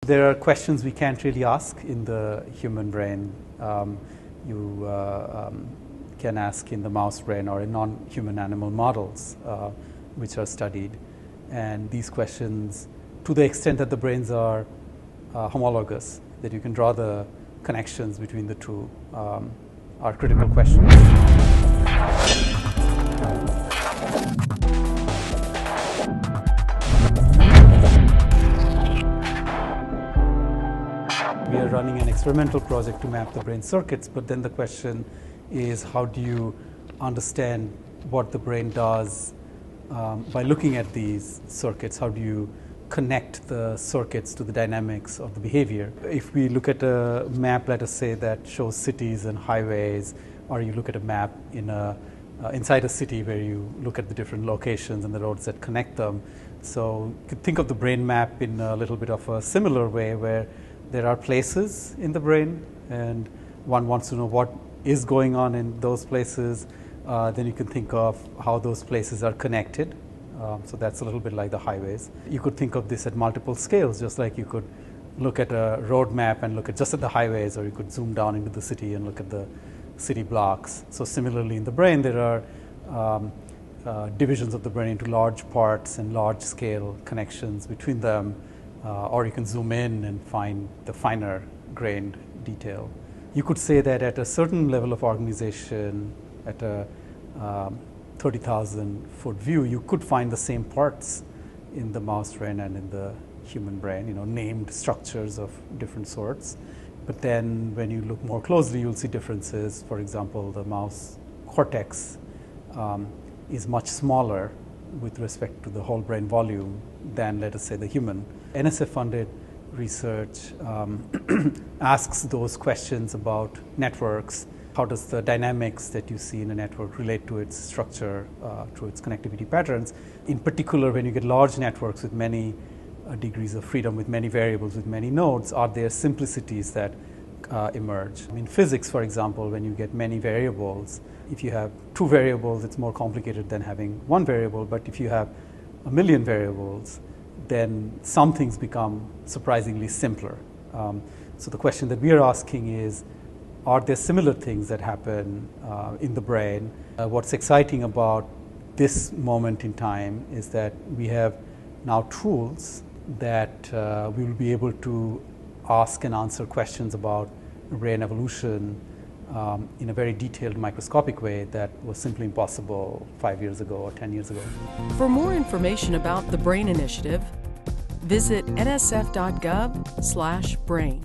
There are questions we can't really ask in the human brain. You can ask in the mouse brain or in non-human animal models which are studied. And these questions, to the extent that the brains are homologous, that you can draw the connections between the two, are critical questions. We are running an experimental project to map the brain circuits, but then the question is, how do you understand what the brain does by looking at these circuits? How do you connect the circuits to the dynamics of the behavior? If we look at a map, let us say, that shows cities and highways, or you look at a map inside a city where you look at the different locations and the roads that connect them. So you could think of the brain map in a little bit of a similar way, where there are places in the brain and one wants to know what is going on in those places. Then you can think of how those places are connected. So that's a little bit like the highways. You could think of this at multiple scales, just like you could look at a road map and look at just at the highways, or you could zoom down into the city and look at the city blocks. So similarly in the brain, there are divisions of the brain into large parts and large scale connections between them, or you can zoom in and find the finer grained detail. You could say that at a certain level of organization, at a 30,000 foot view, you could find the same parts in the mouse brain and in the human brain, named structures of different sorts. But then when you look more closely, you'll see differences. For example, the mouse cortex is much smaller with respect to the whole brain volume than, let us say, the human. NSF-funded research asks those questions about networks. How does the dynamics that you see in a network relate to its structure, to its connectivity patterns? In particular, when you get large networks with many degrees of freedom, with many variables, with many nodes, are there simplicities that emerge? In physics, for example, when you get many variables, if you have two variables, it's more complicated than having one variable. But if you have a million variables, then some things become surprisingly simpler. So the question that we are asking is, are there similar things that happen in the brain? What's exciting about this moment in time is that we have now tools that we will be able to ask and answer questions about brain evolution in a very detailed microscopic way that was simply impossible 5 years ago or 10 years ago. For more information about the BRAIN initiative, visit nsf.gov/brain.